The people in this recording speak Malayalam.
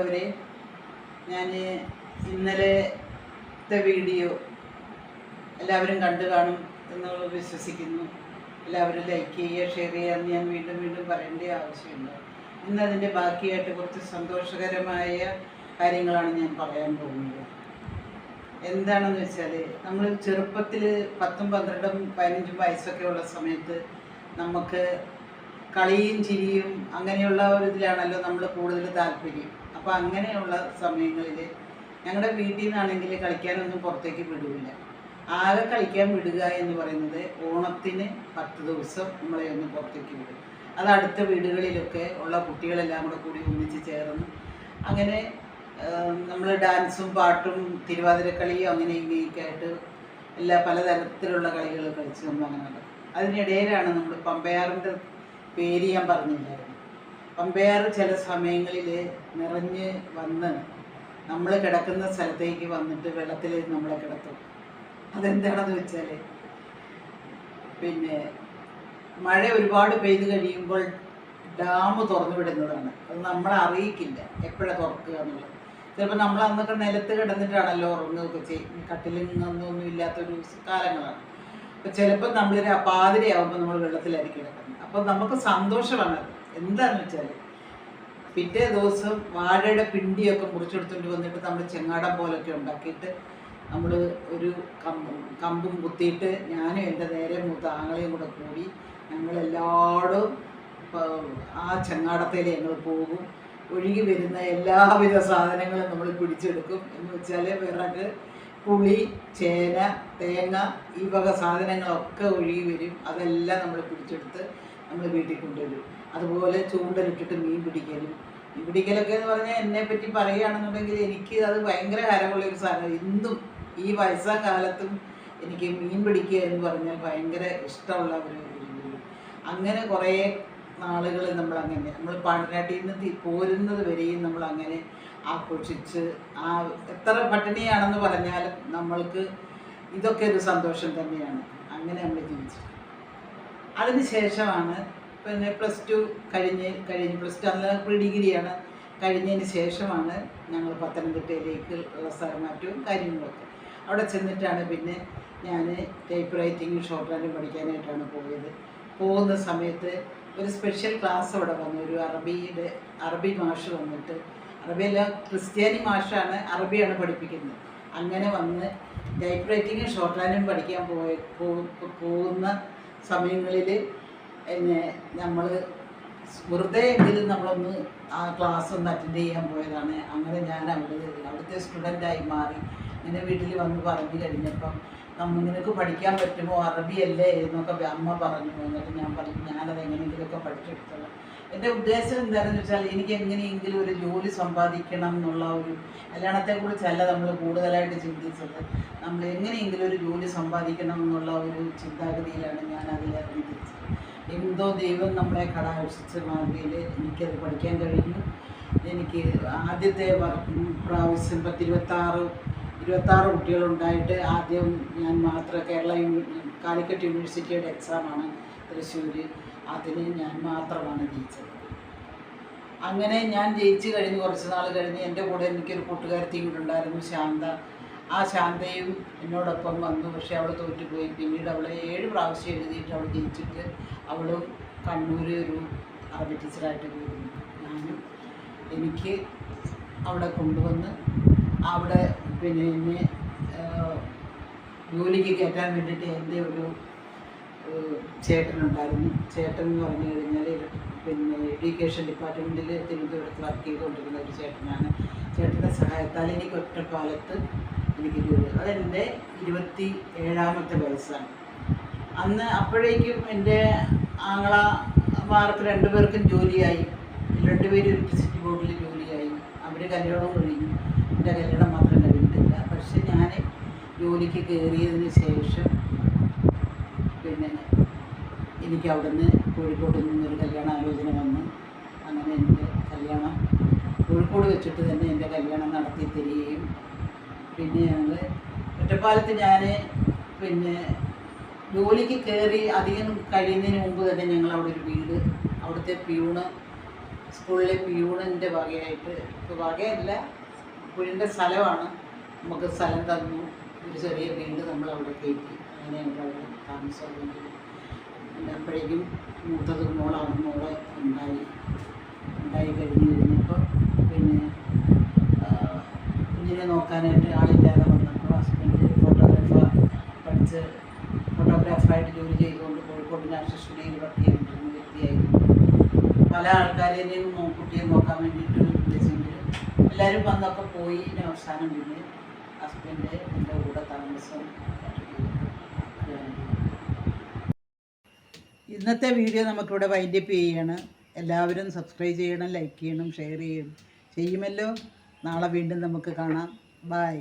അവരെ ഞാൻ ഇന്നലത്തെ വീഡിയോ എല്ലാവരും കണ്ടു കാണും എന്ന് വിശ്വസിക്കുന്നു. എല്ലാവരും ലൈക്ക് ചെയ്യുക, ഷെയർ ചെയ്യുക എന്ന് ഞാൻ വീണ്ടും വീണ്ടും പറയേണ്ട ആവശ്യമുണ്ട്. ഇന്നതിൻ്റെ ബാക്കിയായിട്ട് കുറച്ച് സന്തോഷകരമായ കാര്യങ്ങളാണ് ഞാൻ പറയാൻ പോകുന്നത്. എന്താണെന്ന് വെച്ചാൽ, നമ്മൾ ചെറുപ്പത്തിൽ 10, 12, 15 വയസ്സൊക്കെ ഉള്ള സമയത്ത് നമുക്ക് കളിയും ചിരിയും അങ്ങനെയുള്ള ഒരു ഇതിലാണല്ലോ നമ്മൾ കൂടുതൽ താല്പര്യം. അപ്പോൾ അങ്ങനെയുള്ള സമയങ്ങളിൽ ഞങ്ങളുടെ വീട്ടിൽ നിന്നാണെങ്കിൽ കളിക്കാനൊന്നും പുറത്തേക്ക് വിടില്ല. ആകെ കളിക്കാൻ വിടുക എന്ന് പറയുന്നത് ഓണത്തിന് 10 ദിവസം നമ്മളെ ഒന്ന് പുറത്തേക്ക് വിടും. അത് അടുത്ത വീടുകളിലൊക്കെ ഉള്ള കുട്ടികളെല്ലാം കൂടി ഒന്നിച്ച് ചേർന്ന് അങ്ങനെ നമ്മൾ ഡാൻസും പാട്ടും തിരുവാതിരക്കളിയും അങ്ങനെ ഇങ്ങനെയൊക്കെ ആയിട്ട് പലതരത്തിലുള്ള കളികൾ കളിച്ച് നമ്മൾ അങ്ങനെ നടക്കും. അതിനിടയിലാണ് നമ്മൾ പമ്പയാറിൻ്റെ പേര് ഞാൻ പറഞ്ഞില്ലായിരുന്നു. പമ്പയാർ ചില സമയങ്ങളിൽ നിറഞ്ഞ് വന്ന് നമ്മൾ കിടക്കുന്ന സ്ഥലത്തേക്ക് വന്നിട്ട് വെള്ളത്തിൽ നമ്മളെ കിടത്തും. അതെന്താണെന്ന് വെച്ചാൽ, മഴ ഒരുപാട് പെയ്ത് കഴിയുമ്പോൾ ഡാം തുറന്നു വിടുന്നതാണ്. അത് നമ്മളെ അറിയിക്കില്ല എപ്പോഴാണ് തുറക്കുക എന്നുള്ളത്. ചിലപ്പോൾ നമ്മൾ അന്നൊക്കെ നിലത്ത് കിടന്നിട്ടാണല്ലോ ഉറങ്ങുകയൊക്കെ ചെയ്യും. കട്ടിലിൽ നിന്നൊന്നും ഇല്ലാത്തൊരു കാലങ്ങളാണ്. അപ്പോൾ ചിലപ്പോൾ നമ്മളൊരു പാതിരയാകുമ്പോൾ നമ്മൾ വെള്ളത്തിലായിരിക്കും കിടക്കുന്നത്. അപ്പോൾ നമുക്ക് സന്തോഷമാണ്. എന്താണെന്ന് വെച്ചാൽ, പിറ്റേ ദിവസം വാഴയുടെ പിണ്ടിയൊക്കെ മുറിച്ചെടുത്തുകൊണ്ട് വന്നിട്ട് നമ്മൾ ചെങ്ങാടം പോലൊക്കെ ഉണ്ടാക്കിയിട്ട് നമ്മൾ ഒരു കമ്പും കുത്തിയിട്ട് ഞാനും എൻ്റെ നേരെ മൂത്ത ആങ്ങളെയും കൂടെ കൂടി ഞങ്ങളെല്ലാവരും ആ ചെങ്ങാടത്തിൽ ഞങ്ങൾ പോകും. ഒഴുകി വരുന്ന എല്ലാവിധ സാധനങ്ങളും നമ്മൾ പിടിച്ചെടുക്കും. എന്ന് വെച്ചാൽ വിറക്, പുളി, ചേന, തേങ്ങ, ഈ വക സാധനങ്ങളൊക്കെ ഒഴുകി വരും. അതെല്ലാം നമ്മൾ പിടിച്ചെടുത്ത് നമ്മൾ വീട്ടിൽ കൊണ്ടുവരും. അതുപോലെ ചൂണ്ടലിട്ടിട്ട് മീൻ പിടിക്കലും. മീൻ പിടിക്കലൊക്കെ എന്ന് പറഞ്ഞാൽ എന്നെപ്പറ്റി പറയുകയാണെന്നുണ്ടെങ്കിൽ എനിക്ക് അത് ഭയങ്കര ഹരമുള്ളൊരു സാധനം. ഇന്നും ഈ വയസ്സാകാലത്തും എനിക്ക് മീൻ പിടിക്കുക എന്ന് പറഞ്ഞാൽ ഭയങ്കര ഇഷ്ടമുള്ള ഒരു അങ്ങനെ കുറേ നാളുകൾ നമ്മൾ പാണ്ടനാട്ടിൽ നിന്ന് പോരുന്നത് വരെയും നമ്മളങ്ങനെ ആഘോഷിച്ച് എത്ര പട്ടിണിയാണെന്ന് പറഞ്ഞാലും നമ്മൾക്ക് ഇതൊക്കെ ഒരു സന്തോഷം തന്നെയാണ്. അങ്ങനെ നമ്മൾ ജീവിച്ചു. അതിന് ശേഷമാണ് +2 കഴിഞ്ഞ് +2 അല്ല പ്രീ ഡിഗ്രിയാണ് കഴിഞ്ഞതിന് ശേഷമാണ് ഞങ്ങൾ പത്തനംതിട്ടയിലേക്ക് ഉള്ള സ്ഥലമാറ്റവും കാര്യങ്ങളൊക്കെ. അവിടെ ചെന്നിട്ടാണ് പിന്നെ ഞാൻ ടൈപ്പ് റൈറ്റിങ്ങും ഷോർട്ട് ഹാൻഡും പഠിക്കാനായിട്ടാണ് പോയത്. പോകുന്ന സമയത്ത് ഒരു സ്പെഷ്യൽ ക്ലാസ് അവിടെ വന്നു. ഒരു അറബി മാഷ് വന്നിട്ട്, അറബിയല്ല ക്രിസ്ത്യാനി മാഷാണ്, അറബിയാണ് പഠിപ്പിക്കുന്നത്. അങ്ങനെ വന്ന് ടൈപ്പ് റൈറ്റിങ്ങും ഷോർട്ട് ഹാൻഡും പഠിക്കാൻ പോകുന്ന സമയങ്ങളിൽ നമ്മൾ വെറുതെ എങ്കിലും നമ്മളൊന്ന് ആ ക്ലാസ് ഒന്ന് അറ്റൻഡ് ചെയ്യാൻ പോയതാണ്. അങ്ങനെ ഞാൻ അവിടുത്തെ സ്റ്റുഡൻ്റായി മാറി. ഇങ്ങനെ വീട്ടിൽ വന്ന് പറഞ്ഞു കഴിഞ്ഞപ്പം നിനക്ക് പഠിക്കാൻ പറ്റുമോ, അറബിയല്ലേ എന്നൊക്കെ അമ്മ പറഞ്ഞു. എന്നിട്ട് ഞാൻ പറഞ്ഞു ഞാനത് എങ്ങനെയെങ്കിലുമൊക്കെ പഠിച്ചെടുത്തോളാം. എൻ്റെ ഉദ്ദേശം എന്താണെന്ന് വെച്ചാൽ, എനിക്ക് എങ്ങനെയെങ്കിലും ഒരു ജോലി സമ്പാദിക്കണം എന്നുള്ള ഒരു കല്യാണത്തെക്കുറിച്ചല്ല നമ്മൾ കൂടുതലായിട്ട് ചിന്തിച്ചത്. നമ്മൾ എങ്ങനെയെങ്കിലും ഒരു ജോലി സമ്പാദിക്കണം എന്നുള്ള ഒരു ചിന്താഗതിയിലാണ് ഞാൻ അതിലിറങ്ങി തിരിച്ചത്. എന്തോ ദൈവം നമ്മളെ കടാക്ഷിച്ച മാതിരിയിൽ എനിക്കത് പഠിക്കാൻ കഴിഞ്ഞു. എനിക്ക് ആദ്യത്തെ പ്രാവശ്യം 26 കുട്ടികളുണ്ടായിട്ട് ആദ്യം ഞാൻ മാത്രം കാലിക്കറ്റ് യൂണിവേഴ്സിറ്റിയുടെ എക്സാമാണ് തൃശ്ശൂർ. അതിന് ഞാൻ മാത്രമാണ് ജയിച്ചത്. അങ്ങനെ ഞാൻ ജയിച്ച് കഴിഞ്ഞ് കുറച്ച് നാൾ കഴിഞ്ഞ് എൻ്റെ കൂടെ എനിക്കൊരു കൂട്ടുകാരത്തിയും കൂടെ ഉണ്ടായിരുന്നു, ശാന്ത. ആ ശാന്തയും എന്നോടൊപ്പം വന്നു. പക്ഷേ അവൾ തോറ്റുപോയി. പിന്നീട് അവളെ 7 പ്രാവശ്യം എഴുതിയിട്ട് അവൾ ജയിച്ചിട്ട് അവളും കണ്ണൂർ ഒരു അറബി ടീച്ചറായിട്ട് പോയിരുന്നു. ഞാനും എനിക്ക് അവിടെ കൊണ്ടുവന്ന് അവിടെ എന്നെ ജോലിക്ക് കയറ്റാൻ വേണ്ടിയിട്ട് എൻ്റെ ഒരു ചേട്ടനുണ്ടായിരുന്നു. ചേട്ടൻ എന്ന് പറഞ്ഞു കഴിഞ്ഞാൽ എഡ്യൂക്കേഷൻ ഡിപ്പാർട്ട്മെൻറ്റിൽ തിരുവനന്തപുരത്ത് വർക്ക് ചെയ്തുകൊണ്ടിരുന്ന ഒരു ചേട്ടനാണ്. ചേട്ടൻ്റെ സഹായത്താൽ എനിക്ക് ഒറ്റപ്പാലത്ത് എനിക്ക് ജോലി. അതെൻ്റെ 27ാമത്തെ വയസ്സാണ്. അപ്പോഴേക്കും എൻ്റെ ആങ്ങളമാർക്ക് 2 പേർക്കും ജോലിയായി. 2 പേരും ഇലക്ട്രിസിറ്റി ബോർഡിൽ ജോലിയായി. അവർ കല്യാണവും കഴിഞ്ഞു. എൻ്റെ കല്യാണം മാത്രം കഴിഞ്ഞിട്ടില്ല. പക്ഷെ ഞാൻ ജോലിക്ക് കയറിയതിന് ശേഷം എനിക്ക് അവിടുന്ന് കോഴിക്കോട് നിന്നൊരു കല്യാണാലോചന വന്നു. അങ്ങനെ എൻ്റെ കല്യാണം കോഴിക്കോട് വെച്ചിട്ട് തന്നെ എൻ്റെ കല്യാണം നടത്തി തരികയും പിന്നെ ഞങ്ങൾ ഒറ്റപ്പാലത്ത് ഞാൻ ജോലിക്ക് കയറി അധികം കഴിയുന്നതിന് മുമ്പ് തന്നെ ഞങ്ങൾ അവിടെ ഒരു വീട്, അവിടുത്തെ പ്യൂണ് സ്കൂളിലെ പ്യൂണിൻ്റെ വകയായിട്ട്, ഇപ്പോൾ വകയല്ല, പുള്ളിൻ്റെ സ്ഥലമാണ്, നമുക്ക് സ്ഥലം തന്നു. ഒരു ചെറിയ വീട് നമ്മൾ അവിടെ കയറ്റി. അങ്ങനെ ഞങ്ങൾ അവിടെ താമസം. പിന്നെ അപ്പോഴേക്കും മൂത്തത് മോളെ ഉണ്ടായി കഴിഞ്ഞപ്പോൾ പിന്നെ കുഞ്ഞിനെ നോക്കാനായിട്ട് ആളില്ലാതെ വന്നപ്പോൾ ഹസ്ബൻഡ് ഫോട്ടോഗ്രാഫറായിട്ട് ജോലി ചെയ്തുകൊണ്ട് കോഴിക്കോട് നാഷണൽ സ്റ്റുഡിയോയിൽ വർക്ക് ചെയ്തിട്ടുള്ള വ്യക്തിയായിരുന്നു. പല ആൾക്കാരെയും കുട്ടിയെ നോക്കാൻ വേണ്ടിയിട്ട് വിളിച്ചെങ്കിലും എല്ലാവരും വന്നപ്പോൾ പോയി. അവസാനം പിന്നെ ഹസ്ബൻഡ് എൻ്റെ കൂടെ താമസം. ഇന്നത്തെ വീഡിയോ നമുക്കിവിടെ വൈൻഡപ്പ് ചെയ്യുകയാണ്. എല്ലാവരും സബ്സ്ക്രൈബ് ചെയ്യണം, ലൈക്ക് ചെയ്യണം, ഷെയർ ചെയ്യുമല്ലോ. നാളെ വീണ്ടും നമുക്ക് കാണാം. ബൈ.